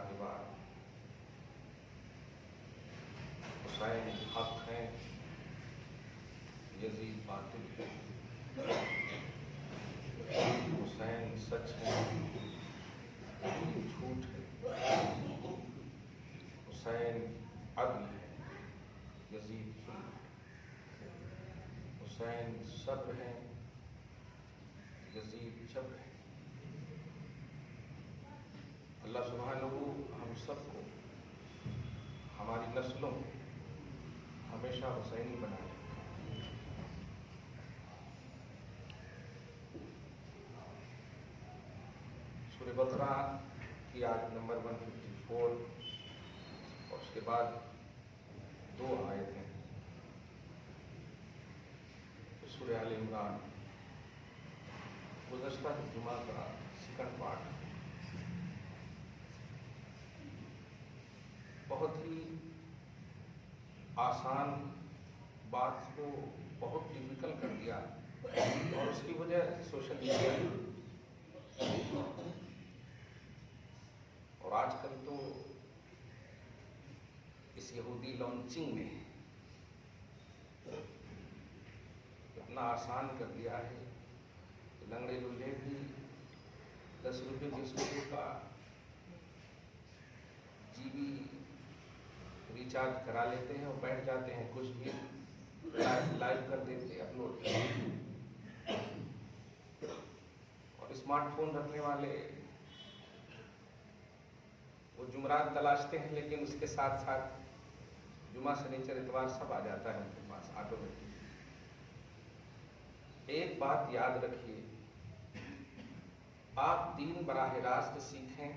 کے بعد حسین حق ہیں، یزید باطل ہے، حسین سچ ہے، یزید جھوٹ ہے، حسین عدل ہے، یزید ظلم ہے، حسین صبر ہے، یزید جبر ہے۔ اللہ سبحانہ ہم سب کو، ہماری نسلوں کو ہمیشہ حسینی بنائے۔ سورہ بقرہ کی آیت نمبر 154 اور اس کے بعد 2 آیتیں سورہ آل عمران، گزشتہ جمعہ کا سیکنڈ پارٹ، بہت ہی آسان بات کو بہت ڈیفیکلٹ کر دیا، اور اس کی وجہ سوشل میڈیا ہے۔ اور آج کل تو اس یہودی لانچنگ میں اتنا آسان کر دیا ہے کہ لنگڑے لولے بھی 10 روپے 20 روپے کا جی بی ریچارج کرا لیتے ہیں اور بیٹھ جاتے ہیں، کچھ بھی لائیو کر دیتے، اپلوڈ کرتے ہیں۔ اور اسمارٹ فون رکھنے والے وہ جمعرات تلاشتے ہیں، لیکن اس کے ساتھ ساتھ جمعہ سنیچر اتوار سب آ جاتا ہے ان کے پاس آٹومیٹک۔ ایک بات یاد رکھیے، آپ دین براہ راست سیکھیں،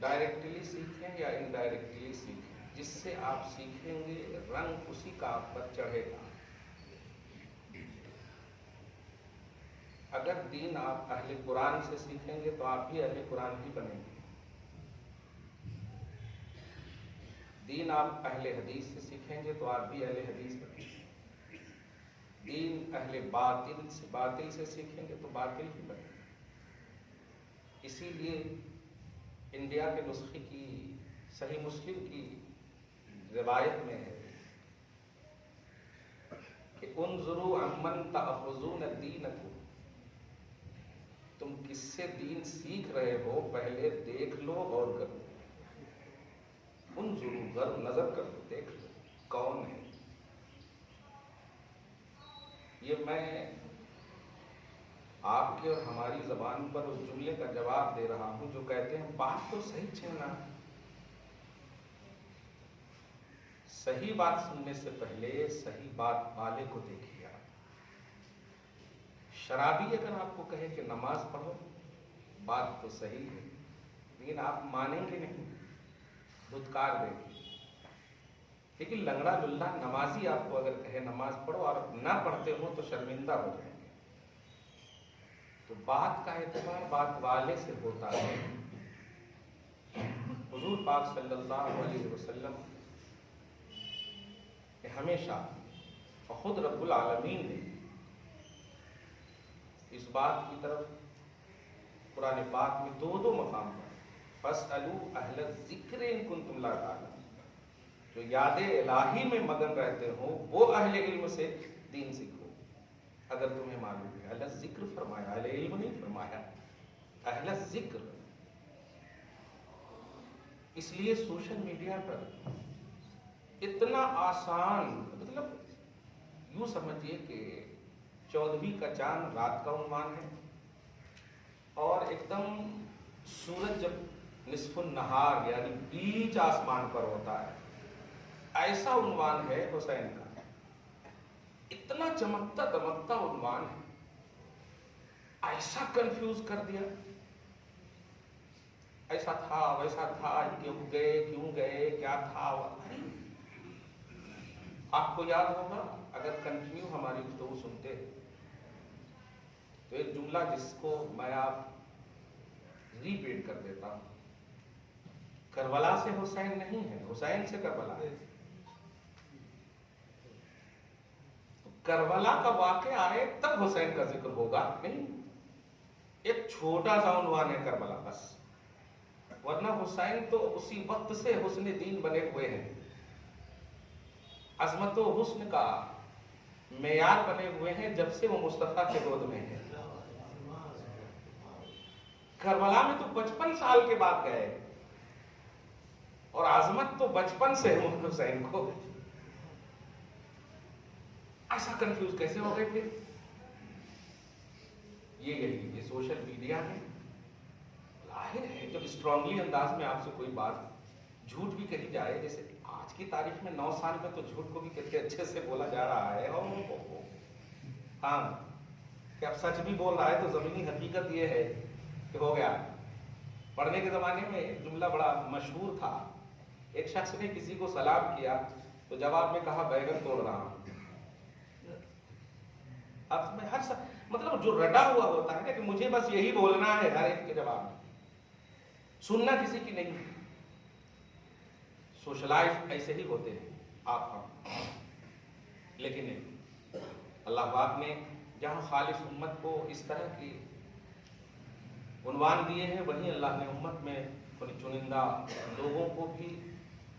ڈائریکٹلی سیکھیں یا انڈائریکٹلی سیکھیں، جس سے آپ سیکھیں گے رنگ اسی کا آپ پر چڑھے گا۔ اگر دین آپ اہل قرآن سے سیکھیں گے تو آپ بھی اہل قرآن ہی بنیں گے۔ دین آپ اہل حدیث سے سیکھیں گے تو آپ بھی اہل حدیث بنیں گے۔ دین اہل باطل سے سیکھیں گے تو باطل ہی بنیں گے۔ اسی لیے انڈیا کے نسخے کی صحیح مسلم کی روایت میں ہے کہ انظروا عمن تأخذون دینکم، تم کس سے دین سیکھ رہے ہو پہلے دیکھ لو، غور کرو۔ انظروا، غور نظر کر لو، دیکھ لو کون ہے۔ یہ میں آپ کے اور ہماری زبان پر اس جملے کا جواب دے رہا ہوں جو کہتے ہیں بات تو صحیح چھیڑنا، صحیح بات سننے سے پہلے صحیح بات والے کو دیکھیے۔ آپ شرابی اگر آپ کو کہے کہ نماز پڑھو، بات تو صحیح ہے، لیکن آپ مانیں گے نہیں، دھتکار دیں گے۔ لیکن لنگڑا للہ نمازی آپ کو اگر کہے نماز پڑھو اور نہ پڑھتے ہو تو شرمندہ ہو جائیں گے۔ تو بات کا اعتبار بات والے سے ہوتا ہے۔ حضور پاک صلی اللہ علیہ وسلم نے ہمیشہ، خود رب العالمین نے اس بات کی طرف قرآن پاک میں 2 مقام پر فَاسْأَلُوا أَهْلَ الذِّكْرِ إِن كُنتُمْ لَا تَعْلَمُونَ، جو یاد الہی میں مگن رہتے ہو وہ اہل علم سے دین سیکھو اگر تمہیں معلوم ہے۔ اہل ذکر فرمایا، اہل علم نہیں فرمایا، اہل ذکر۔ اس لیے سوشل میڈیا پر اتنا آسان، مطلب یوں سمجھیے کہ 14ویں کا چاند رات کا عنوان ہے، اور ایک دم سورج جب نصف النہار یعنی بیچ آسمان پر ہوتا ہے، ایسا عنوان ہے حسین کا، اتنا چمکتا دمکتا عنوان ہے، ایسا کنفیوز کر دیا، ایسا تھا ویسا تھا، کیوں گئے کیا تھا۔ آپ کو یاد ہوگا اگر کنٹینیو ہماری گفتگو سنتے تو ایک جملہ جس کو میں آپ ریپیٹ کر دیتا ہوں، کربلا سے حسین نہیں ہے، حسین سے کربلا ہے۔ کربلا کا واقعہ آئے تب حسین کا ذکر ہوگا، نہیں ایک چھوٹا سا عنوان ہے کربلا بس، ورنہ ورنہ حسین تو اسی وقت سے حسن دین بنے ہوئے ہیں، عظمت و حسن کا معیار بنے ہوئے ہیں جب سے وہ مصطفیٰ کے گود میں ہیں۔ کربلا میں تو 55 سال کے بعد گئے، اور عظمت تو بچپن سے ہے حسین کو، ایسا کنفیوز کیسے ہو گئے پھر؟ یہ سوشل میڈیا ہے، ظاہر ہے جب اسٹرانگلی انداز میں آپ سے کوئی بات جھوٹ بھی کہی جائے، جیسے آج کی تاریخ میں 9 سال میں تو جھوٹ کو بھی کتنے اچھے سے بولا جا رہا ہے، ہاں کہ اب سچ بھی بول رہا ہے تو زمینی حقیقت یہ ہے کہ ہو گیا۔ پڑھنے کے زمانے میں جملہ بڑا مشہور تھا، ایک شخص نے کسی کو سلام کیا تو جواب میں کہا بیگن توڑ رہا ہوں۔ اب میں مطلب جو رٹا ہوا ہوتا ہے کہ مجھے بس یہی بولنا ہے ہر ایک کے جواب میں، سننا کسی کی نہیں۔ سوشلائز ایسے ہی ہوتے ہیں آپ ہم، لیکن اللہ پاک نے جہاں خالص امت کو اس طرح کی عنوان دیے ہیں، وہیں اللہ نے امت میں چنندہ لوگوں کو بھی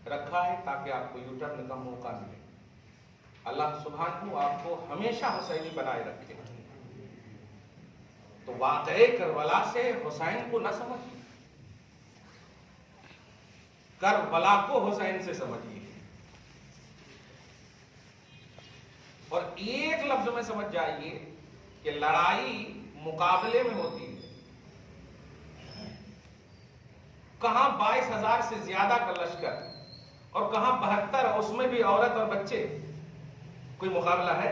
رکھا ہے تاکہ آپ کو یوٹرن کا موقع ملے۔ اللہ سبحانہ آپ کو ہمیشہ حسینی بنائے رکھے۔ تو واقعے کربلا سے حسین کو نہ سمجھیے، کربلا کو حسین سے سمجھیے، اور ایک لفظ میں سمجھ جائیے کہ لڑائی مقابلے میں ہوتی ہے، کہاں 22,000 سے زیادہ کا لشکر اور کہاں 72، اس میں بھی عورت اور بچے، کوئی مقابلہ ہے؟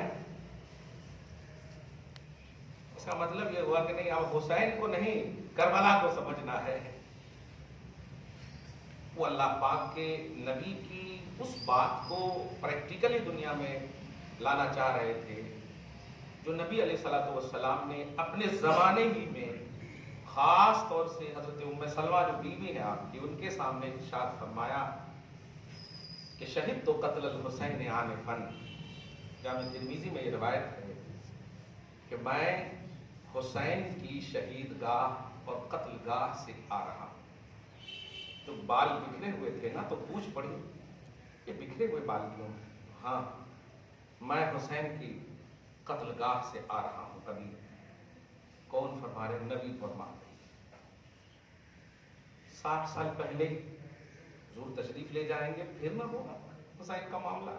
اس کا مطلب یہ ہوا کہ نہیں، اب حسین کو نہیں کربلا کو سمجھنا ہے۔ وہ اللہ پاک کے نبی کی اس بات کو پریکٹیکلی دنیا میں لانا چاہ رہے تھے جو نبی علیہ الصلوۃ والسلام نے اپنے زمانے ہی میں خاص طور سے حضرت ام سلمہ جو بیوی ہے آپ کی، ان کے سامنے ارشاد فرمایا کہ شہید تو قتل الحسین آن فن۔ جامع ترمذی میں یہ روایت ہے کہ میں حسین کی شہید گاہ اور قتل گاہ سے آ رہا ہوں۔ تو بال بکھرے ہوئے تھے نا، تو پوچھ پڑی کہ بکھرے ہوئے بال کیوں؟ ہاں، میں حسین کی قتل گاہ سے آ رہا ہوں۔ کبھی کون فرما رہے؟ نبی فرما رہے۔ 60 سال پہلے حضور تشریف لے جائیں گے، پھر نہ ہوگا حسین کا معاملہ۔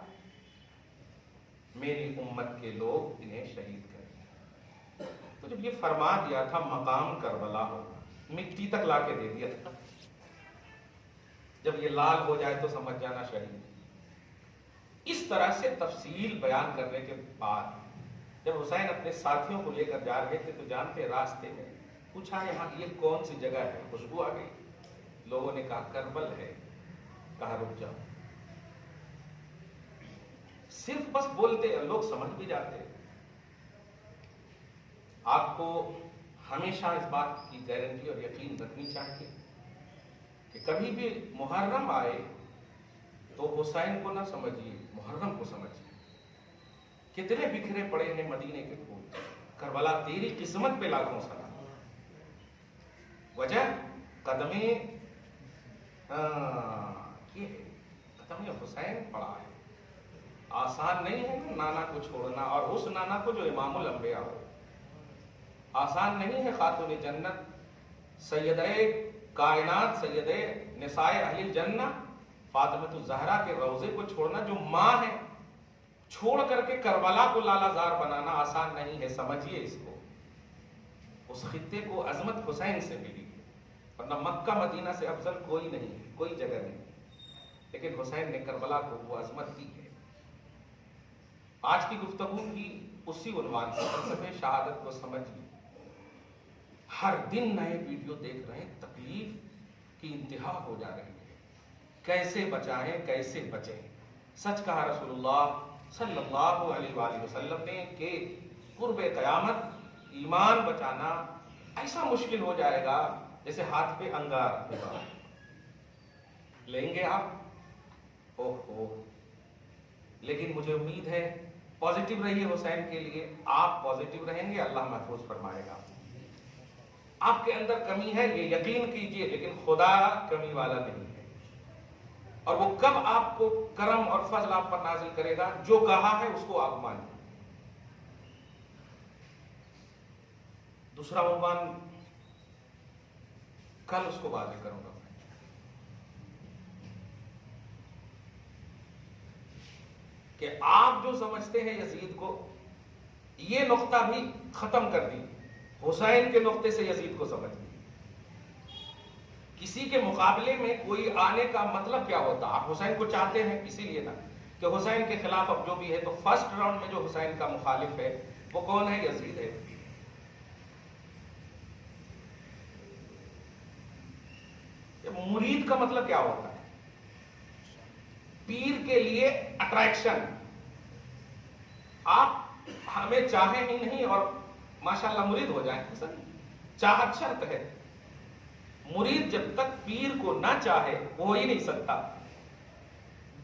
میری امت کے لوگ انہیں شہید کریں۔ تو جب یہ فرما دیا تھا مقام کربلا ہو، مٹی تک لا کے دے دیا تھا، جب یہ لال ہو جائے تو سمجھ جانا شہید۔ اس طرح سے تفصیل بیان کرنے کے بعد جب حسین اپنے ساتھیوں کو لے کر جا رہے تھے تو جانتے راستے میں پوچھا یہاں یہ کون سی جگہ ہے؟ خوشبو آ گئی، لوگوں نے کہا کربل ہے، کہا رک جاؤ۔ صرف بس بولتے ہیں، لوگ سمجھ بھی جاتے ہیں۔ آپ کو ہمیشہ اس بات کی گارنٹی اور یقین رکھنی چاہیے کہ کبھی بھی محرم آئے تو حسین کو نہ سمجھیے، محرم کو سمجھیے۔ کتنے بکھرے پڑے ہیں مدینے کے پھول، کربلا تیری قسمت پہ لاکھوں سلام۔ وجہ قدمیں یہ قدم حسین پڑا ہے۔ آسان نہیں ہے نانا کو چھوڑنا، اور اس نانا کو جو امام الانبیاء ہو۔ آسان نہیں ہے خاتون جنت سیدہ کائنات سیدہ نساء اہل الجنہ فاطمہ الزہرا کے روضے کو چھوڑنا، جو ماں ہے، چھوڑ کر کے کربلا کو لالا زار بنانا آسان نہیں ہے۔ سمجھیے اس کو، اس خطے کو عظمت حسین سے ملی ہے، ورنہ مکہ مدینہ سے افضل کوئی نہیں ہے، کوئی جگہ نہیں، لیکن حسین نے کربلا کو وہ عظمت دی ہے۔ آج کی گفتگو کی اسی عنوان سے فلسفے شہادت کو سمجھیے۔ ہر دن نئے ویڈیو دیکھ رہے ہیں، تکلیف کی انتہا ہو جا رہی ہے۔ کیسے بچائیں، کیسے بچیں؟ سچ کہا رسول اللہ صلی اللہ علیہ وآلہ وسلم نے کہ قرب قیامت ایمان بچانا ایسا مشکل ہو جائے گا جیسے ہاتھ پہ انگار ہوگا۔ لیں گے آپ؟ اوہ، لیکن مجھے امید ہے پازیٹیو رہیے حسین کے لیے، آپ پازیٹیو رہیں گے، اللہ محفوظ فرمائے گا۔ آپ کے اندر کمی ہے یہ یقین کیجئے، لیکن خدا کمی والا نہیں ہے، اور وہ کب آپ کو کرم اور فضل آپ پر نازل کرے گا؟ جو کہا ہے اس کو آپ مانیں۔ دوسرا عنوان کل اس کو واضح کروں گا، کہ آپ جو سمجھتے ہیں یزید کو، یہ نقطہ بھی ختم کر دی، حسین کے نقطے سے یزید کو سمجھ لی۔ کسی کے مقابلے میں کوئی آنے کا مطلب کیا ہوتا؟ آپ حسین کو چاہتے ہیں اسی لیے نا کہ حسین کے خلاف اب جو بھی ہے، تو فرسٹ راؤنڈ میں جو حسین کا مخالف ہے وہ کون ہے؟ یزید ہے۔ مرید کا مطلب کیا ہوتا ہے؟ پیر کے لیے اٹریکشن۔ آپ ہمیں چاہیں ہی نہیں اور ماشاءاللہ مرید ہو جائیں، چاہت شرط ہے۔ مرید جب تک پیر کو نہ چاہے وہ ہو ہی نہیں سکتا۔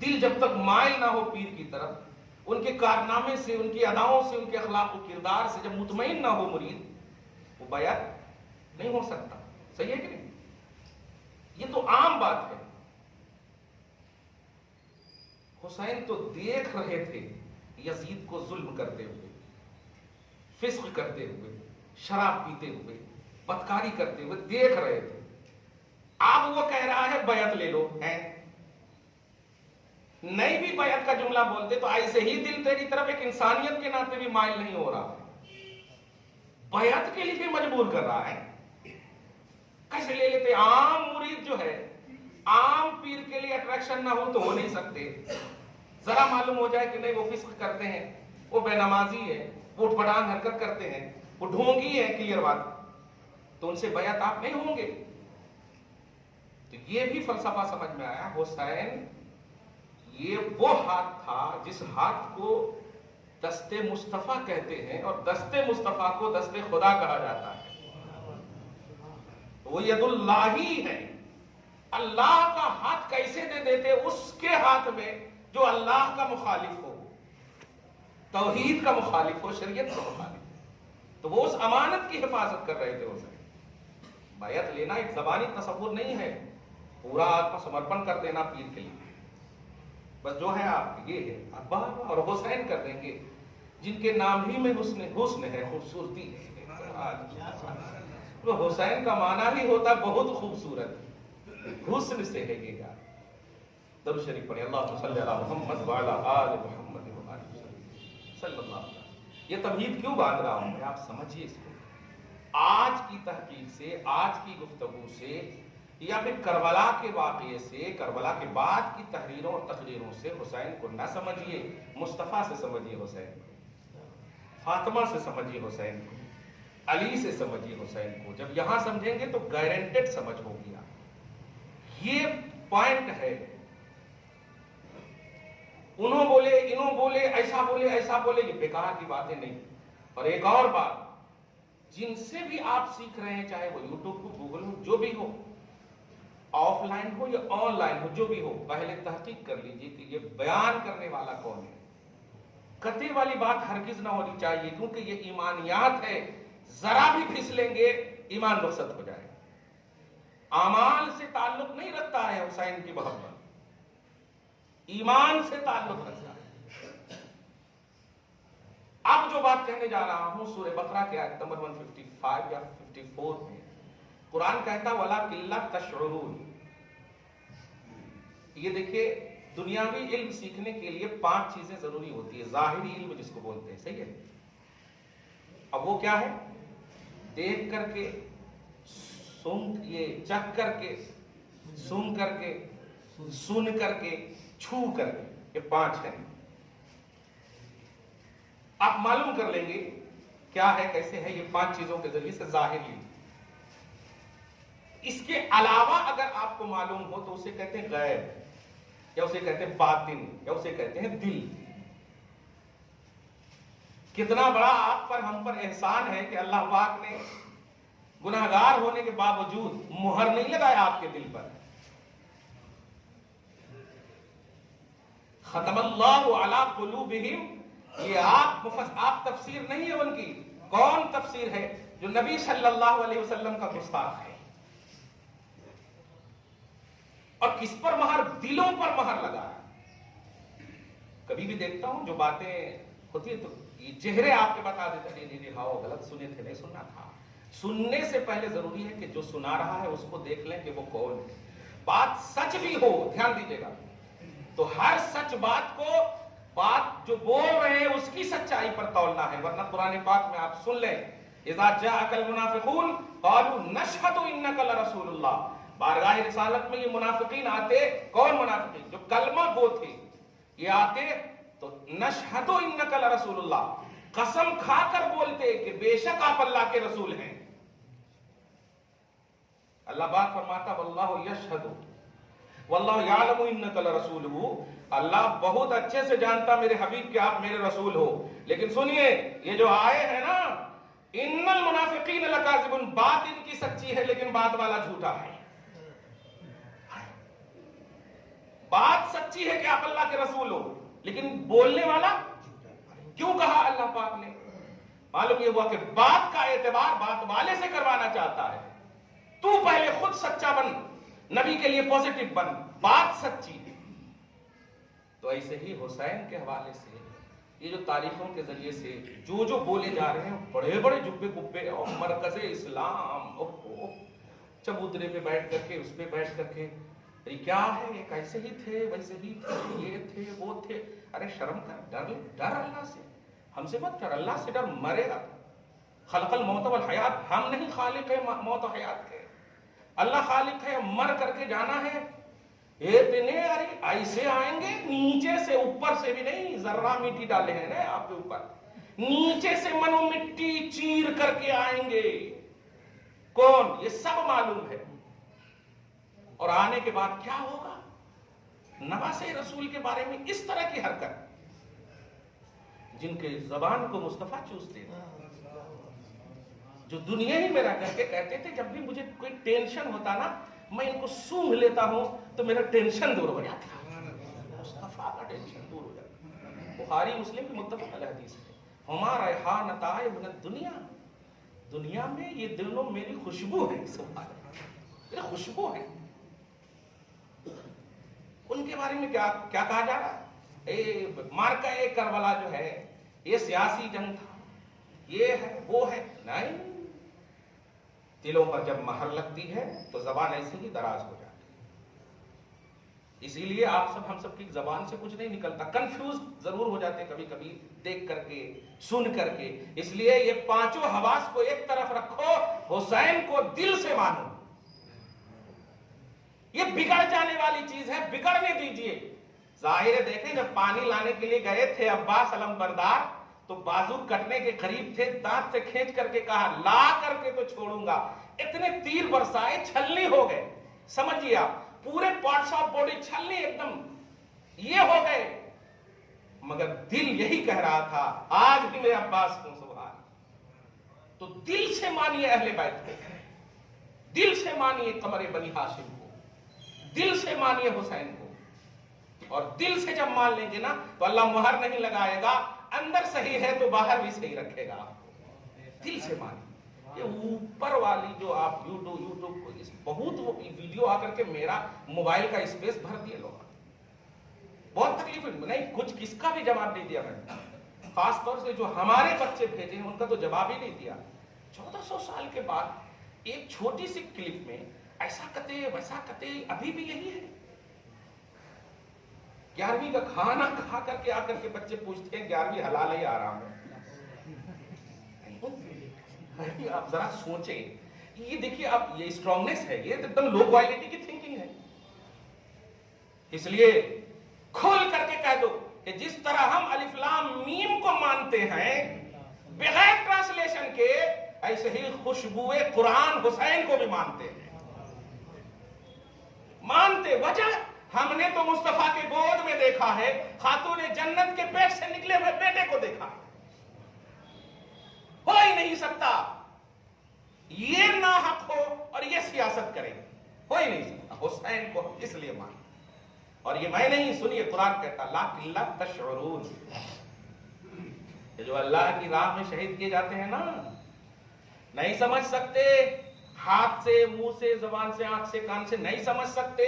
دل جب تک مائل نہ ہو پیر کی طرف، ان کے کارنامے سے، ان کی اداؤں سے، ان کے اخلاق و کردار سے جب مطمئن نہ ہو مرید، وہ بیعت نہیں ہو سکتا۔ صحیح ہے کہ نہیں؟ یہ تو عام بات ہے۔ حسین تو دیکھ رہے تھے یزید کو ظلم کرتے ہوئے، فسق کرتے ہوئے، شراب پیتے ہوئے، بدکاری کرتے ہوئے دیکھ رہے تھے۔ اب وہ کہہ رہا ہے بیعت لے لو، ہے نہیں بھی بیعت کا جملہ بولتے تو ایسے ہی دل تیری طرف ایک انسانیت کے ناطے بھی مائل نہیں ہو رہا، بیعت کے لیے مجبور کر رہا ہے۔ کیسے لے لیتے؟ عام مرید جو ہے، عام پیر کے لیے اٹریکشن نہ ہو تو ہو نہیں سکتے۔ ذرا معلوم ہو جائے کہ نہیں وہ فسق کرتے ہیں، وہ بے نمازی ہے، وہ اٹھ پٹانگ حرکت کرتے ہیں، وہ ڈھونگی ہے، کلیئر بات، تو ان سے بیعت آپ نہیں ہوں گے۔ تو یہ بھی فلسفہ سمجھ میں آیا۔ حسین یہ وہ ہاتھ تھا جس ہاتھ کو دست مصطفیٰ کہتے ہیں، اور دست مصطفیٰ کو دست خدا کہا جاتا ہے۔ وہ ید اللہ ہی ہے۔ اللہ کا ہاتھ کیسے دے دیتے اس کے ہاتھ میں جو اللہ کا مخالف ہو، توحید کا مخالف ہو، شریعت کا مخالف ہو؟ تو وہ اس امانت کی حفاظت کر رہے تھے۔ اسے بیعت لینا ایک زبانی تصور نہیں ہے، پورا آتم سمرپن کر دینا پیر کے لیے۔ بس جو ہے آپ یہ ہے، ابا اور حسین کر دیں گے، جن کے نام ہی میں حسن ہے، خوبصورتی ہے۔ تو حسین کا معنی ہی ہوتا بہت خوبصورت، حسن سے ہے یہ یار۔ درود شریف پڑھیں، اللہم صلی علی محمد وعلی آل محمد صلی اللہ علیہ وسلم۔ یہ تمہید کیوں باندھ رہا ہوں میں، آپ سمجھیے اس کو۔ آج کی تحقیق سے، آج کی گفتگو سے، یا پھر کربلا کے واقعے سے، کربلا کے بعد کی تحریروں اور تقریروں سے حسین کو نہ سمجھیے، مصطفیٰ سے سمجھیے حسین کو، فاطمہ سے سمجھیے حسین کو، علی سے سمجھیے حسین کو۔ جب یہاں سمجھیں گے تو گارنٹیڈ سمجھ ہوگی۔ یہ پوائنٹ ہے۔ انہوں بولے، انہوں بولے، ایسا بولے، ایسا بولے، یہ بیکار کی باتیں نہیں۔ اور ایک اور بات، جن سے بھی آپ سیکھ رہے ہیں، چاہے وہ یوٹیوب ہو، گوگل ہو، جو بھی ہو، آف لائن ہو یا آن لائن ہو، جو بھی ہو، پہلے تحقیق کر لیجئے کہ یہ بیان کرنے والا کون ہے۔ قطعی والی بات ہرگز نہ ہونی چاہیے، کیونکہ یہ ایمانیات ہے، ذرا بھی پھسلیں گے ایمان رخصت ہو جائے۔ اعمال سے تعلق نہیں رکھتا ہے حسین کی محبت، ایمان سے تعلق رکھتا ہے۔ اب جو بات کہنے جا رہا ہوں، سورہ بقرہ کے آیت نمبر 155 یا 54 میں قرآن کہتا ہے وَلَٰكِن لَا تَشْعُرُونَ۔ یہ دیکھیے، دنیاوی علم سیکھنے کے لیے 5 چیزیں ضروری ہوتی ہے، ظاہری علم جس کو بولتے ہیں، صحیح ہے؟ اب وہ کیا ہے؟ دیکھ کر کے، یہ چکھ کر کے، سن کر کے، سن کر کے، چھو کر کے، یہ 5 ہیں۔ آپ معلوم کر لیں گے کیا ہے، کیسے ہے، یہ 5 چیزوں کے ذریعے سے ظاہری علم۔ اس کے علاوہ اگر آپ کو معلوم ہو تو اسے کہتے ہیں غیب، یا اسے کہتے ہیں باطن، یا اسے کہتے ہیں دل۔ کتنا بڑا آپ پر، ہم پر احسان ہے کہ اللہ پاک نے گناہگار ہونے کے باوجود مہر نہیں لگایا آپ کے دل پر۔ ختم اللہ علی قلوبہم، یہ آپ تفسیر نہیں ہے ان کی۔ کون تفسیر ہے؟ جو نبی صلی اللہ علیہ وسلم کا گستاخ ہے. اور کس پر مہر؟ دلوں پر مہر لگا ہے. کبھی بھی دیکھتا ہوں جو باتیں ہوتی ہے تو یہ چہرے آپ کے بتا دیتے ہیں نہیں ہاں غلط سنے تھے، نہیں سننا تھا. سننے سے پہلے ضروری ہے کہ جو سنا رہا ہے اس کو دیکھ لیں کہ وہ کون ہے. بات سچ بھی ہو، دھیان دیجیے گا، تو ہر سچ بات کو بات جو بول رہے ہیں اس کی سچائی پر تولنا ہے. ورنہ قرآن پاک میں آپ سن لیں اذا جاءک المنافقون قالوا نشهد انک لرسول اللہ. بارگاہ رسالت میں یہ منافقین آتے. کون منافقین؟ جو کلمہ گو تھے. یہ آتے تو نشهد انک لرسول اللہ، قسم کھا کر بولتے کہ بے شک آپ اللہ کے رسول ہیں. اللہ بات فرماتا واللہ یشہد واللہ یعلم انک لرسولہ. اللہ بہت اچھے سے جانتا میرے حبیب کہ آپ میرے رسول ہو. لیکن سنیے یہ جو آئے ہیں نا ان المنافقین لکاذبون، بات ان کی سچی ہے لیکن بات والا جھوٹا ہے. بات سچی ہے کہ آپ اللہ کے رسول ہو لیکن بولنے والا کیوں کہا اللہ پاک نے؟ معلوم یہ ہوا کہ بات کا اعتبار بات والے سے کروانا چاہتا ہے. تو پہلے خود سچا بن، نبی کے لیے پوزیٹو بن، بات سچی. تو ایسے ہی حسین کے حوالے سے یہ جو تاریخوں کے ذریعے سے جو بولے جا رہے ہیں بڑے بڑے جبے گبے اور مرکز اسلام چبوترے پہ بیٹھ کر کے اس پہ بیٹھ کر کے یہ کیا ہے، یہ کیسے ہی تھے ویسے ہی تھے، یہ تھے وہ تھے. ارے شرم کر، ڈر اللہ سے. ہم سے مت ڈر، اللہ سے ڈر. مرے گا. خلق الموت والحیات، ہم نہیں خالق ہے موت و حیات کے، اللہ خالق ہے. مر کر کے جانا ہے. اتنے ارے ایسے آئیں گے نیچے سے، اوپر سے بھی نہیں. ذرہ مٹی ڈالے ہیں نا آپ کے اوپر، نیچے سے منو مٹی چیر کر کے آئیں گے. کون؟ یہ سب معلوم ہے. اور آنے کے بعد کیا ہوگا؟ نواسے رسول کے بارے میں اس طرح کی حرکت جن کے زبان کو مصطفیٰ چوستے تھے، جو دنیا ہی میں رہ کر کے کہتے تھے جب بھی مجھے کوئی ٹینشن ہوتا نا میں ان کو سونگھ لیتا ہوں تو میرا ٹینشن دور ہو جاتا. مصطفیٰ کا ٹینشن دور ہو جاتا. بخاری مسلم کی متفق علیہ حدیث ہے ہما ریحانتائے من الدنیا، دنیا میں یہ دونوں میری خوشبو ہے. سبحان اللہ، میری خوشبو ہے. ان کے بارے میں کیا کہا جا رہا ہے؟ مارکا کربلا جو ہے یہ سیاسی جنگ تھا، یہ ہے وہ ہے. نہیں، دلوں پر جب مہر لگتی ہے تو زبان ایسے ہی دراز ہو جاتی ہے. اسی لیے ہم سب کی زبان سے کچھ نہیں نکلتا. کنفیوز ضرور ہو جاتے کبھی کبھی دیکھ کر کے، سن کر کے. اس لیے یہ پانچوں حواس کو ایک طرف رکھو، حسین کو دل سے مانو. یہ بگڑ جانے والی چیز ہے، بگڑنے دیجئے. ظاہر دیکھیں جب پانی لانے کے لیے گئے تھے عباس علمبردار تو بازو کٹنے کے قریب تھے، دانت سے کھینچ کر کے کہا لا کر کے تو چھوڑوں گا. اتنے تیر برسائے چھلنی ہو گئے. سمجھیے آپ پورے پارٹس آف باڈی چھلنی ایک دم یہ ہو گئے. مگر دل یہی کہہ رہا تھا آج بھی میں عباس ہوں. سبحان. تو دل سے مانیے اہل بیت کو، دل سے مانیے قمر بنی ہاشم کو، دل سے مانیے حسین کو. اور دل سے جب مان لیں گے نا تو اللہ مہر نہیں لگائے گا. اندر صحیح ہے تو باہر بھی صحیح رکھے گا آپ کو. دل سے مانیے. یہ اوپر والی جو آپ یوٹیوب کو بہت وہ ویڈیو آ کر کے میرا موبائل کا اسپیس بھر دیے لوگ. بہت تکلیف نہیں، کچھ کس کا بھی جواب نہیں دیا میں نے. خاص طور سے جو ہمارے بچے بھیجے ہیں ان کا تو جواب ہی نہیں دیا. 1400 سال کے بعد ایک چھوٹی سی کلپ میں ایسا کتے ویسا کتے ابھی بھی یہی ہے. 11ویں کا کھانا کھا کر کے آ کر کے بچے پوچھتے ہیں 11ویں حلال ہے یا حرام ہے. آپ ذرا سوچیں. یہ دیکھیے آپ یہ اسٹرانگنیس ہے، یہ ایک دم لو کوالٹی کی تھنکنگ ہے. اس لیے کھول کر کے کہہ دو کہ جس طرح ہم الف لام میم کو مانتے ہیں بغیر ٹرانسلیشن کے، ایسے ہی خوشبو قرآن حسین کو بھی مانتے ہیں. مانتے وجہ ہم نے تو مصطفیٰ کے گود میں دیکھا ہے، خاتون جنت کے پیٹ سے نکلے ہوئے بیٹے کو دیکھا. ہو ہی نہیں سکتا یہ ناحق ہو اور یہ سیاست کرے، ہو ہی نہیں سکتا. حسین کو ہم اس لیے مانتے. اور یہ میں نہیں، سنیے قرآن کہتا لیکن لا تشعرون. جو اللہ کی راہ میں شہید کیے جاتے ہیں نا، نہیں سمجھ سکتے، ہاتھ سے، منہ سے، زبان سے، آنکھ سے، کان سے نہیں سمجھ سکتے۔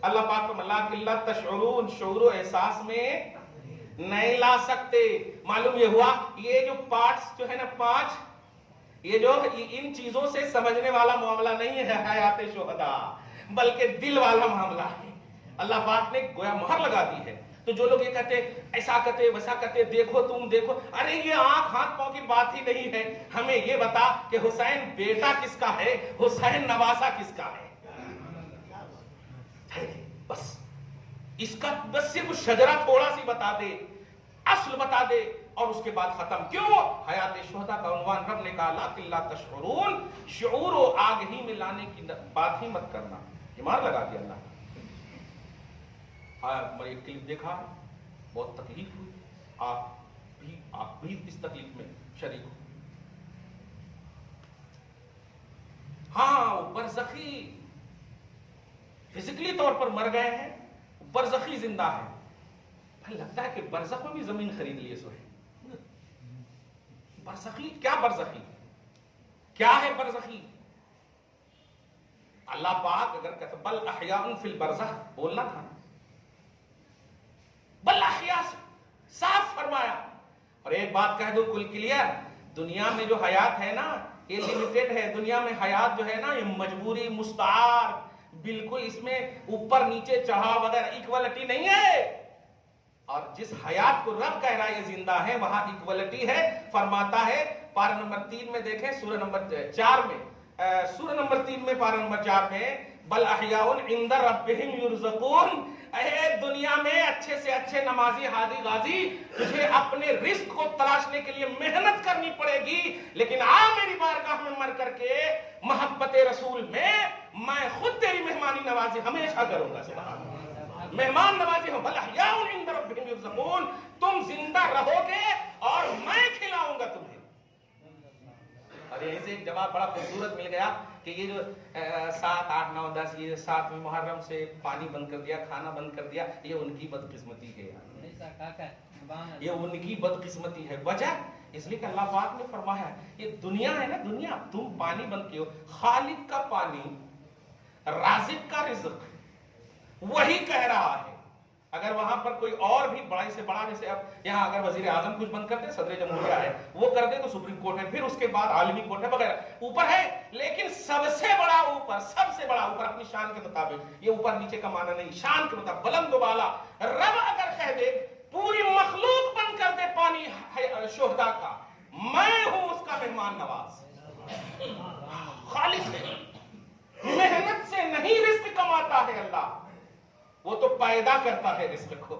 اللہ پاک فرمایا کہ لا تشعرون، شعور و احساس میں نہیں لا سکتے۔ معلوم یہ ہوا یہ جو پارٹس جو ہے نا 5، یہ جو ان چیزوں سے سمجھنے والا معاملہ نہیں ہے حیات شہداء، بلکہ دل والا معاملہ ہے۔ اللہ پاک نے گویا مہر لگا دی ہے۔ تو جو لوگ یہ کہتے ایسا کہتے ویسا کہتے، دیکھو تم دیکھو، ارے یہ آنکھ ہاتھ پاؤں کی بات ہی نہیں ہے۔ ہمیں یہ بتا کہ حسین بیٹا کس کا ہے، حسین نواسا کس کا ہے؟ بس اس کا بس صرف شجرہ تھوڑا سی بتا دے، اصل بتا دے، اور اس کے بعد ختم۔ کیوں؟ حیات شہداء کا عنوان رب نے کہا لا تشعرون، شعور و آگہی میں لانے کی بات ہی مت کرنا۔ ایمان لگا دیا اللہ۔ میں ایک کلپ دیکھا، بہت تکلیف ہوئی، آپ بھی اس تکلیف میں شریک ہو۔ ہاں وہ برزخی فزیکلی طور پر مر گئے ہیں، برزخی زندہ ہے۔ بھائی لگتا ہے کہ برزخ میں بھی زمین خرید لیے سو ہے۔ برزخی کیا؟ برزخی کیا ہے؟ برزخی اللہ پاک اگر کہتا بل احیاء فی البرزخ بولنا تھا، بل احیاء صاف فرمایا۔ اور ایک بات کہہ دو کل کلیئر، دنیا میں جو حیات ہے نا یہ لیمیٹڈ ہے۔ دنیا میں حیات جو ہے نا یہ مجبوری، مستعار، بالکل اس میں اوپر نیچے چڑھا وغیرہ ایکوالٹی نہیں ہے۔ اور جس حیات کو رب کہہ رہا ہے یہ زندہ ہے، وہاں ایکوالٹی ہے۔ فرماتا ہے پارہ نمبر 3 میں دیکھیں، سورہ نمبر 4 میں، سورہ نمبر 3 میں پارہ نمبر 4 میں، بل احیاء عند ربہم یرزقون۔ اے دنیا میں اچھے سے اچھے نمازی، ہادی، غازی، تجھے اپنے رزق کو تلاشنے کے لیے محنت کرنی پڑے گی، لیکن آ میری بارگاہ میں مر کر کے محبت رسول میں خود تیری مہمانی نوازی ہمیشہ کروں گا۔ سبحان اللہ، مہمان نوازی ہوں۔ بل احیاء عند ربہم یرزقون، تم زندہ رہو گے اور میں کھلاؤں گا تمہیں۔ اور یہیں سے ایک جواب بڑا خوبصورت مل گیا کہ یہ جو 7، 8، 9، 10 یہ 7ویں محرم سے پانی بند کر دیا، کھانا بند کر دیا، یہ ان کی بدقسمتی ہے، یہ ان کی بدقسمتی ہے۔ وجہ اس لیے کہ اللہ پاک نے فرمایا یہ دنیا ہے نا، دنیا تم پانی بند کیو، خالق کا پانی، رازق کا رزق وہی کہہ رہا ہے۔ اگر وہاں پر کوئی اور بھی بڑائی سے بڑا، جیسے اب یہاں اگر وزیر اعظم کچھ بند کرتے، صدر جمہوریہ ہے وہ کر دے تو سپریم کورٹ ہے، پھر اس کے بعد عالمی کورٹ ہے وغیرہ، اوپر ہے۔ لیکن سب سے بڑا اوپر، سب سے بڑا اوپر اپنی شان کے مطابق، یہ اوپر نیچے کا معنی نہیں، شان کے مطابق بلند و بالا، رب اگر کہہ دے پوری مخلوق بند کر دے پانی شہداء کا، میں ہوں اس کا مہمان نواز۔ خالق ہے، محنت سے نہیں رزق کماتا ہے اللہ، وہ تو پیدا کرتا ہے رزق کو،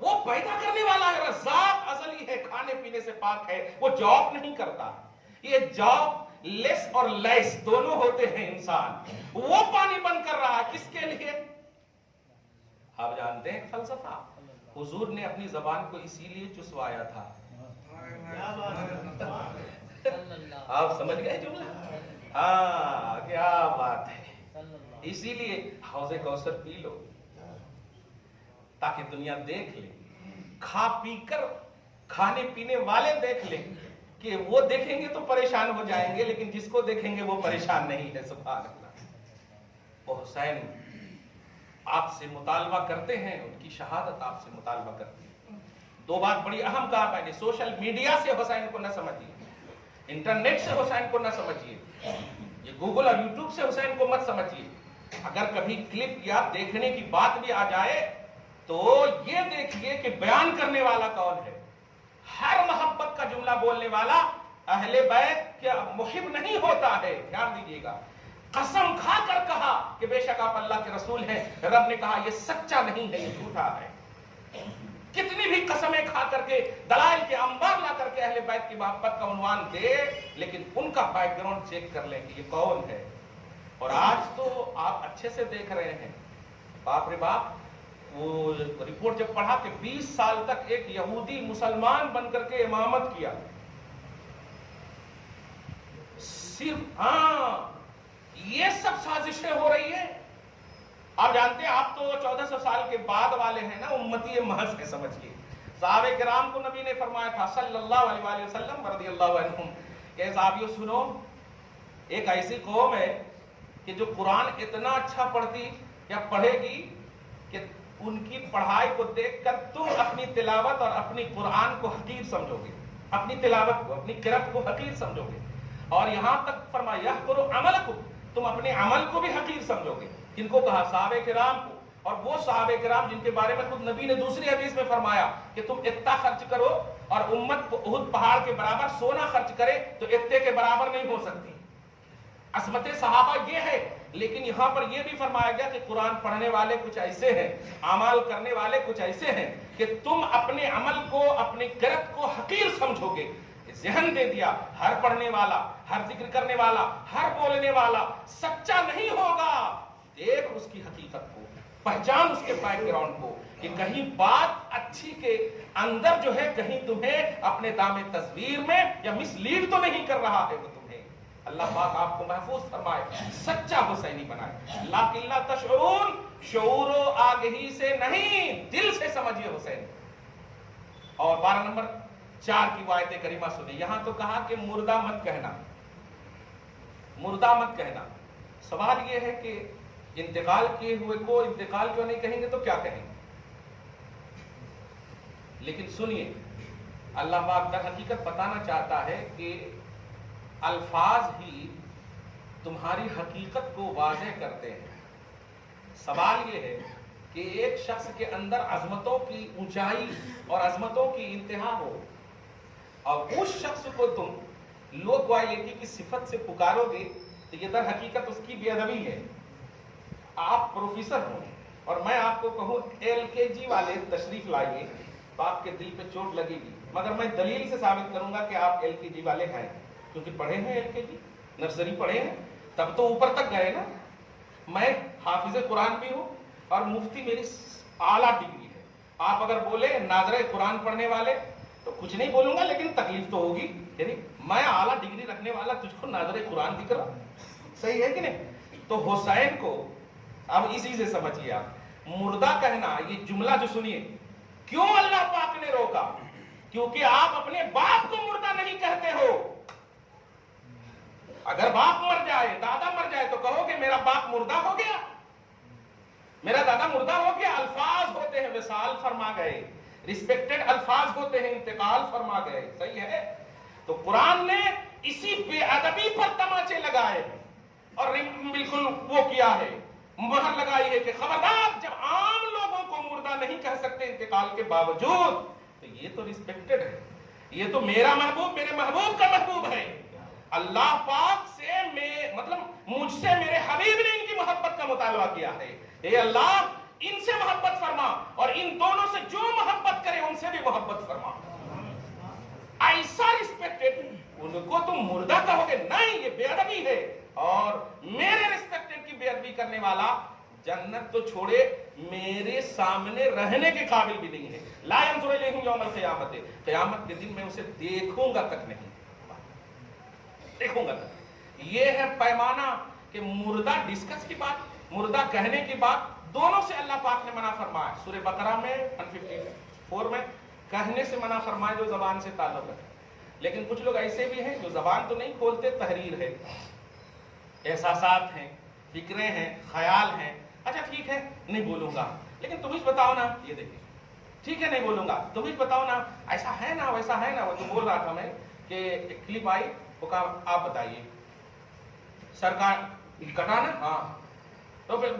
وہ پیدا کرنے والا ہے، رزاق ازلی ہے، کھانے پینے سے پاک ہے، وہ جاب نہیں کرتا۔ یہ جاب لیس اور لیس دونوں ہوتے ہیں انسان۔ وہ پانی بند کر رہا ہے کس کے لیے؟ آپ جانتے ہیں فلسفہ، حضور نے اپنی زبان کو اسی لیے چسوایا تھا۔ آپ سمجھ گئے جملہ؟ ہاں کیا بات ہے، اسی لیے حوض کوثر پی لو تاکہ دنیا دیکھ لے، کھا پی کر کھانے پینے والے دیکھ لیں کہ وہ دیکھیں گے تو پریشان ہو جائیں گے، لیکن جس کو دیکھیں گے وہ پریشان نہیں ہے۔ سبحان اللہ۔ وہ حسین آپ سے مطالبہ کرتے ہیں، ان کی شہادت آپ سے مطالبہ کرتی ہے۔ دو بات بڑی اہم کہا میں نے، سوشل میڈیا سے حسین کو نہ سمجھیے، انٹرنیٹ سے حسین کو نہ سمجھیے، یہ گوگل اور یوٹیوب سے حسین کو مت سمجھیے۔ اگر کبھی کلپ یا دیکھنے کی بات بھی آ جائے تو یہ دیکھیے کہ بیان کرنے والا کون ہے۔ ہر محبت کا جملہ بولنے والا اہل بیت کے محب نہیں ہوتا ہے، دھیان دیجیے گا۔ قسم کھا کر کہا کہ بے شک آپ اللہ کے رسول ہیں، رب نے کہا یہ سچا نہیں ہے، یہ جھوٹا ہے۔ کتنی بھی قسمیں کھا کر کے، دلائل کے انبار لا کر کے اہل بیت کی محبت کا عنوان دے، لیکن ان کا بیک گراؤنڈ چیک کر لیں کہ یہ کون ہے۔ اور آج تو آپ اچھے سے دیکھ رہے ہیں، باپ رے باپ، وہ رپورٹ جب پڑھا کہ 20 سال تک ایک یہودی مسلمان بن کر کے امامت کیا، صرف یہ سب سازشیں ہو رہی ہیں۔ آپ جانتے ہیں، آپ تو 1400 سال کے بعد والے ہیں نا، امتی محض ہے سمجھئے۔ صحابہ کرام کو نبی نے فرمایا تھا صلی اللہ علیہ وسلم رضی اللہ عنہم کہ صحابیوں سنو، ایک ایسی قوم ہے کہ جو قرآن اتنا اچھا پڑھتی یا پڑھے گی کہ ان کی پڑھائی کو دیکھ کر تم اپنی تلاوت اور اپنی قرآن کو حقیر سمجھو گے، اپنی تلاوت کو، اپنی قرأت کو حقیر سمجھو گے. اور یہاں تک فرمایا یحقر عملکم، تم اپنے عمل کو بھی حقیر سمجھو گے. جن کو کہا صحابہ کرام کو، اور وہ صحابہ کرام جن کے بارے میں خود نبی نے دوسری حدیث میں فرمایا کہ تم اتنا خرچ کرو اور امت کو احد پہاڑ کے برابر سونا خرچ کرے تو اتنے کے برابر نہیں ہو سکتی. عظمت صحابہ یہ ہے. لیکن یہاں پر یہ بھی فرمایا گیا کہ قرآن پڑھنے والے کچھ ایسے ہیں، اعمال کرنے والے کچھ ایسے ہیں کہ تم اپنے عمل کو، اپنی قرأت کو حقیر سمجھو گے. ذہن دے دیا، ہر پڑھنے والا، ہر ذکر کرنے والا، ہر بولنے والا سچا نہیں ہوگا. دیکھ اس کی حقیقت کو، پہچان اس کے بیک گراؤنڈ کو کہ کہیں بات اچھی کے اندر جو ہے کہیں تمہیں اپنے دام تصویر میں یا مس لیڈ تو نہیں کر رہا ہے وہ تمہیں. اللہ پاک آپ کو محفوظ فرمائے، سچا حسینی بنائے. لیکن لا تشعرون، شعور و آگہی سے نہیں، دل سے سمجھیے حسین. اور 12 نمبر 4 کی آیت کریمہ سنیں. یہاں تو کہا کہ مردہ مت کہنا، مردہ مت کہنا. سوال یہ ہے کہ انتقال کیے ہوئے کو انتقال کیوں نہیں کہیں گے تو کیا کہیں گے؟ لیکن سنیے، اللہ پاک در حقیقت بتانا چاہتا ہے کہ الفاظ ہی تمہاری حقیقت کو واضح کرتے ہیں. سوال یہ ہے کہ ایک شخص کے اندر عظمتوں کی اونچائی اور عظمتوں کی انتہا ہو اور اس شخص کو تم لو کوالٹی کی صفت سے پکارو گے تو یہ در حقیقت اس کی بے ادبی ہے. آپ پروفیسر ہوں اور میں آپ کو کہوں LKG والے تشریف لائیے تو آپ کے دل پہ چوٹ لگے گی، مگر میں دلیل سے ثابت کروں گا کہ آپ LKG والے ہیں، کیونکہ پڑھے ہیں LKG، نرسری پڑھے ہیں، تب تو اوپر تک گئے نا. میں حافظ قرآن بھی ہوں اور مفتی میری اعلیٰ ڈگری ہے. آپ اگر بولے ناظر قرآن پڑھنے والے تو کچھ نہیں بولوں گا، لیکن تکلیف تو ہوگی. یعنی میں اعلیٰ ڈگری رکھنے والا تجھ کو ناظر قرآن دکھ رہا، صحیح ہے کہ نہیں؟ تو حسین کو اب اسی سے سمجھیے آپ، مردہ کہنا یہ جملہ جو سنیے، کیوں اللہ پاک نے روکا؟ کیونکہ آپ اپنے باپ کو مردہ نہیں کہتے ہو. اگر باپ مر جائے، دادا مر جائے تو کہو کہ میرا باپ مردہ ہو گیا، میرا دادا مردہ ہو گیا. الفاظ ہوتے ہیں وصال فرما گئے، ریسپیکٹڈ الفاظ ہوتے ہیں انتقال فرما گئے. صحیح ہے؟ تو قرآن نے اسی بے ادبی پر تماچے لگائے اور بالکل وہ کیا ہے، مہر لگائی ہے کہ خبردار جب عام لوگوں کو مردہ نہیں کہہ سکتے انتقال کے باوجود تو یہ تو ریسپیکٹڈ ہے، یہ تو میرا محبوب میرے محبوب کا محبوب ہے. اللہ پاک سے مطلب مجھ سے میرے حبیب نے ان کی محبت کا مطالبہ کیا ہے. اے اللہ ان سے محبت فرما اور ان دونوں سے جو محبت کرے ان سے بھی محبت فرما. ایسا ریسپیکٹڈ ان کو تم مردہ کہو گے؟ نہیں، یہ بے ادبی ہے. اور میرے ریسپیکٹڈ کی بے ادبی کرنے والا جنت تو چھوڑے میرے سامنے رہنے کے قابل بھی نہیں ہے. لا ينظر الیہم یوم القیامت، قیامت کے دن میں اسے دیکھوں گا تک نہیں، دیکھوں گا تک. یہ ہے پیمانہ کہ مردہ ڈسکس کی بات، مردہ کہنے کی بات دونوں سے اللہ پاک نے منع فرمایا. سورہ بقرہ میں 154 میں کہنے سے منع فرمایا جو زبان سے تعلق ہے. لیکن کچھ لوگ ایسے بھی ہیں جو زبان تو نہیں کھولتے، تحریر ہے، احساسات ہیں، فکریں ہیں، خیال ہیں. اچھا ٹھیک ہے نہیں بولوں گا، لیکن تم ہی بتاؤ نا، یہ دیکھیں ٹھیک ہے نہیں بولوں گا، تم ہی بتاؤ نا ایسا ہے نا ویسا ہے نا. وہ جو بول رہا تھا میں کہ ایک کلپ آئی، وہ کہا آپ بتائیے سرکار کٹا نا، ہاں تو پھر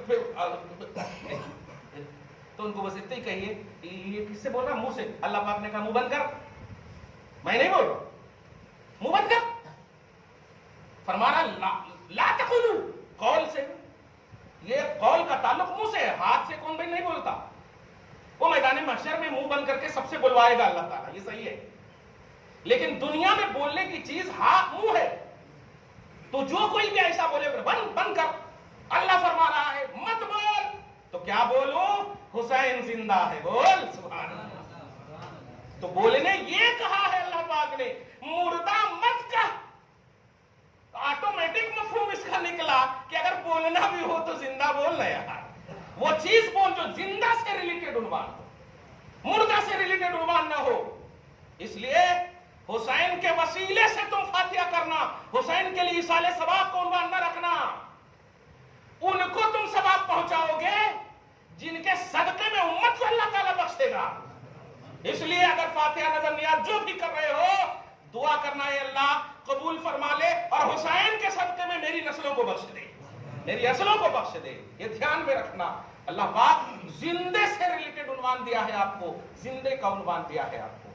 تو ان کو بس اتنا ہی کہیے یہ کس سے بول رہا؟ منہ سے. اللہ پاک نے کہا منہ بند کر، میں نہیں بول رہا، منہ بند کر. فرما رہا لا تقولوا، قول سے، یہ قول کا تعلق منہ سے ہے، ہاتھ سے کون بھائی نہیں بولتا. وہ میدان محشر میں منہ بند کر کے سب سے بلوائے گا اللہ تعالیٰ، یہ صحیح ہے. لیکن دنیا میں بولنے کی چیز ہاتھ منہ ہے، تو جو کوئی بھی ایسا بولے بند کر. اللہ فرما رہا ہے مت بول، تو کیا بولو؟ حسین زندہ ہے، بول سبحان اللہ. تو بولنے یہ کہا ہے اللہ پاک نے، مردہ مت کہہ. آٹومیٹک مفہوم اس کا نکلا کہ اگر بولنا بھی ہو تو زندہ بولنا یار، وہ چیز بول جو زندہ سے ریلیٹڈ عنوان ہو، مردہ سے ریلیٹڈ عنوان نہ ہو. اس لیے حسین کے وسیلے سے تم فاتحہ کرنا، حسین کے لیے ایصال ثواب کو عنوان نہ رکھنا. ان کو تم ثواب پہنچاؤ گے جن کے صدقے میں امت کو اللہ تعالیٰ بخش دے گا. اس لیے اگر فاتحہ نظر نیاز جو بھی کر رہے ہو، دعا کرنا ہے اللہ قبول فرما لے اور حسین کے صدقے میں میری نسلوں کو بخش دے، میری نسلوں کو بخش دے. یہ دھیان میں رکھنا. اللہ پاک زندے سے ریلیٹڈ عنوان دیا ہے آپ کو، زندے کا عنوان دیا ہے آپ کو.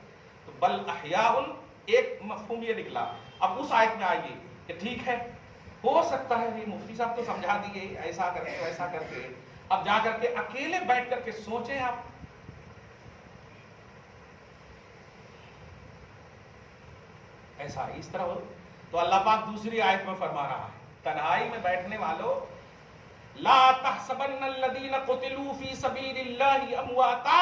تو بل احیاء، ایک مفہوم یہ نکلا. اب اس آیت میں آئیے کہ ٹھیک ہے، ہو سکتا ہے یہ مفتی صاحب تو سمجھا دیے ایسا کر کے ویسا کر کے، اب جا کر کے اکیلے بیٹھ کر کے سوچیں آپ. ایسا اس طرح ہو تو اللہ پاک دوسری آیت میں فرما رہا ہے، تنہائی میں بیٹھنے والوں، لا تحسبن الذین قتلوا فی سبیل اللہ امواتا،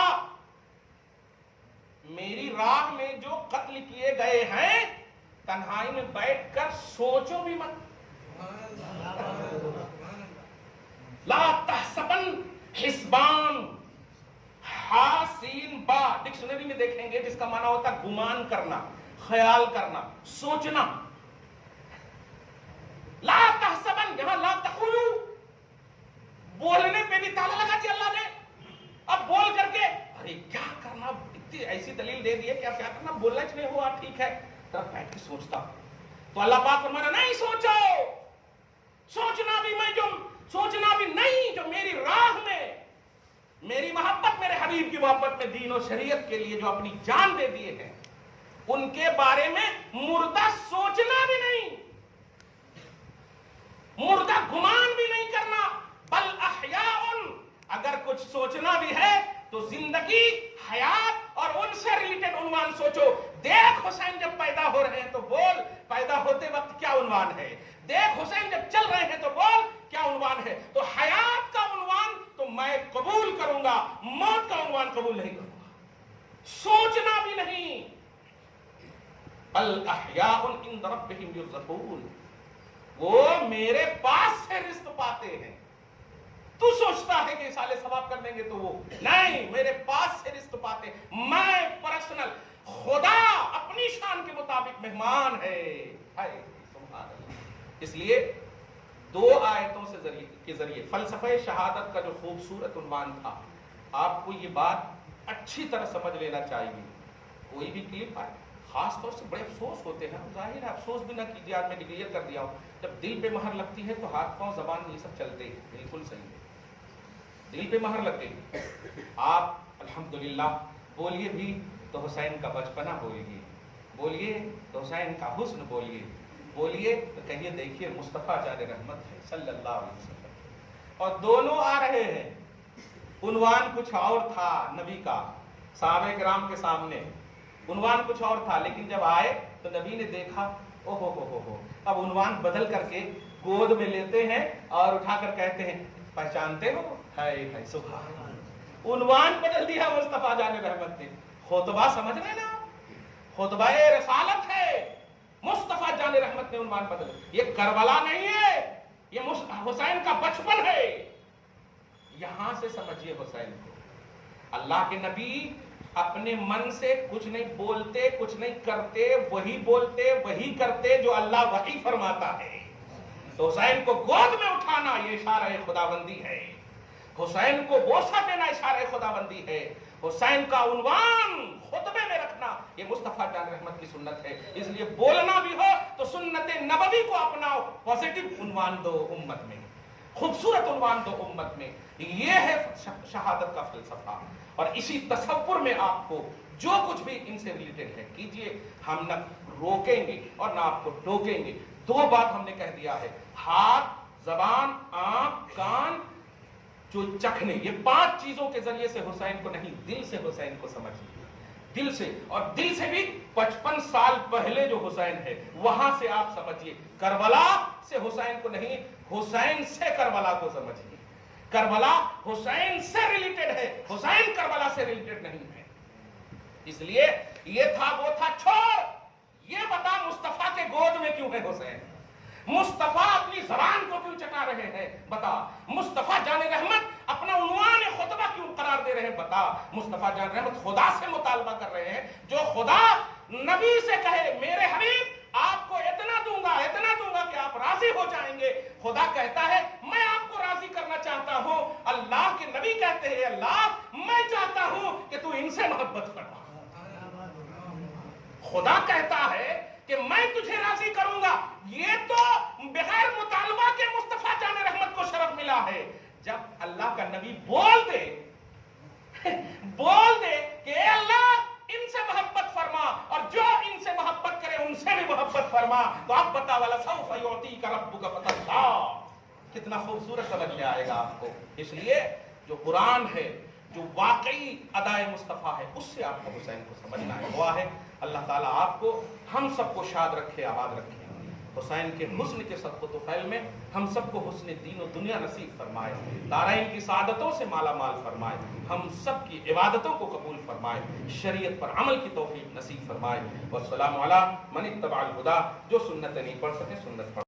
میری راہ میں جو قتل کیے گئے ہیں تنہائی میں بیٹھ کر سوچو بھی مت. لا تحسبن، حسبان حاسین با ڈکشنری میں دیکھیں گے جس کا معنی ہوتا ہے گمان کرنا، خیال کرنا، سوچنا. لا تحسبن، یہاں لا تقولو، بولنے پہ بھی تالا لگا دیا اللہ نے. اب بول کر کے ارے کیا کرنا، اتنی ایسی دلیل دے دی ہے کہ اب کیا کرنا، بولنا ہی نہیں ہوا، ٹھیک ہے تب بیٹھ کے سوچتا. تو اللہ پاک فرمانا نہیں سوچو، سوچنا بھی نہیں جو میری راہ میں، میری محبت، میرے حبیب کی محبت میں دین و شریعت کے لیے جو اپنی جان دے دیے ہیں ان کے بارے میں مردہ سوچنا بھی نہیں، مردہ گمان بھی نہیں کرنا. بل احیاء، اگر کچھ سوچنا بھی ہے تو زندگی، حیات اور ان سے ریلیٹڈ عنوان سوچو. دیکھ حسین جب پیدا ہو رہے ہیں تو بول پیدا ہوتے وقت کیا عنوان ہے، دیکھ حسین جب چل رہے ہیں تو بول کیا عنوان ہے. تو حیات کا عنوان تو میں قبول کروں گا، موت کا عنوان قبول نہیں کروں گا. سوچنا بھی نہیں. بل احیاء عند ربہم یرزقون، وہ میرے پاس سے رزق پاتے ہیں. تو سوچتا ہے کہ ایصال ثواب کر دیں گے تو وہ نہیں، میرے پاس سے رزق پاتے. میں پرسنل، خدا اپنی شان کے مطابق مہمان ہے. سبحان اللہ. اس لیے دو آیتوں کے ذریعے فلسفہ شہادت کا جو خوبصورت عنوان تھا، آپ کو یہ بات اچھی طرح سمجھ لینا چاہیے. کوئی بھی کلپ آئے، خاص طور سے بڑے افسوس ہوتے ہیں، ظاہر ہے افسوس بھی نہ کیجیے، آج میں ڈکلیئر کر دیا ہوں، جب دل پہ مہر لگتی ہے تو ہاتھ پاؤں زبان یہ سب چلتے ہیں. بالکل صحیح ہے، دل پہ مہر لگ گئی. آپ الحمدللہ بولیے بھی تو حسین کا بچپنا بولیے، بولیے تو حسین کا حسن بولیے، بولیے تو کہیے دیکھیے مصطفیٰ جان رحمت ہے صلی اللہ علیہ وسلم. اور دونوں آ رہے ہیں، عنوان کچھ اور تھا نبی کا، صحابہ کرام کے سامنے عنوان کچھ اور تھا، لیکن جب آئے تو نبی نے دیکھا او ہو، اب عنوان بدل کر کے گود میں لیتے ہیں اور اٹھا کر کہتے ہیں پہچانتے ہو، ہائے سبحان اللہ، عنوان بدل دیا مصطفیٰ جان رحمت نے. خطبہ سمجھ رہے نا، خطبہ رسالت ہے، مصطفیٰ جان رحمت نے عنوان بدل. یہ کربلا نہیں ہے، یہ حسین کا بچپن ہے. یہاں سے سمجھیے حسین کو. اللہ کے نبی اپنے من سے کچھ نہیں بولتے، کچھ نہیں کرتے، وہی بولتے وہی کرتے جو اللہ وحی فرماتا ہے. تو حسین کو گود میں اٹھانا یہ اشارہ خداوندی ہے، حسین کو بوسہ دینا اشارہ خداوندی ہے، حسین کا عنوان خطبے میں رکھنا یہ مصطفیٰ جان رحمت کی سنت ہے. اس لیے بولنا بھی ہو تو سنت نبوی کو اپناؤ، پازیٹو عنوان دو امت میں، خوبصورت عنوان دو امت میں. یہ ہے شہادت کا فلسفہ. اور اسی تصور میں آپ کو جو کچھ بھی ان سے ریلیٹڈ ہے کیجئے. ہم نہ روکیں گے اور نہ آپ کو ٹوکیں گے. دو بات ہم نے کہہ دیا ہے، ہاتھ، زبان، آنکھ، کان، جو چکھنے، یہ 5 چیزوں کے ذریعے سے حسین کو نہیں، دل سے حسین کو سمجھیے، دل سے. اور دل سے بھی 55 سال پہلے جو حسین ہے وہاں سے آپ سمجھیے. کربلا سے حسین کو نہیں، حسین سے کربلا کو سمجھیے. کربلا حسین سے ریلیٹڈ ہے، حسین کربلا سے ریلیٹڈ نہیں ہے. اس لیے یہ تھا وہ تھا چھوڑ، یہ بتا مصطفیٰ کے گود میں کیوں ہے حسین، مصطفیٰ اپنی زبان کو کیوں چٹا رہے ہیں بتا، مصطفیٰ جان رحمت اپنا عنوان خطبہ کیوں قرار دے رہے ہیں بتا، مصطفیٰ جان رحمت خدا سے مطالبہ کر رہے ہیں جو خدا نبی سے کہے میرے حبیب آپ کو اتنا دوں گا کہ آپ راضی ہو جائیں گے. خدا کہتا ہے میں آپ کو راضی کرنا چاہتا ہوں. اللہ کے نبی کہتے ہیں اللہ میں چاہتا ہوں کہ تو ان سے محبت فرما. خدا کہتا ہے کہ میں تجھے راضی کروں گا. یہ تو بغیر مطالبہ کے مصطفیٰ جان رحمت کو شرف ملا ہے. جب اللہ کا نبی بول دے کہ اے اللہ ان سے محبت فرما اور جو ان سے محبت کرے ان سے بھی محبت فرما, تو آپ بتا وَلَسَوْفَ يُعْطِيكَ رَبُّكَ فَتَرْضَىٰ. کتنا خوبصورت سمجھ میں آئے گا آپ کو. اس لیے جو قرآن ہے, جو واقعی ادائے مصطفیٰ ہے, اس سے آپ کو حسین کو سمجھنا ہے. دعا ہے اللہ تعالیٰ آپ کو ہم سب کو شاد رکھے, آباد رکھے. حسین کے حسن کے صدقہ و طفیل میں ہم سب کو حسن دین و دنیا نصیب فرمائے, دارین کی سعادتوں سے مالا مال فرمائے, ہم سب کی عبادتوں کو قبول فرمائے, شریعت پر عمل کی توفیق نصیب فرمائے. والسلام علی من اتبع الہدی, جو سنت نہیں پڑھ سکے سنت پڑھ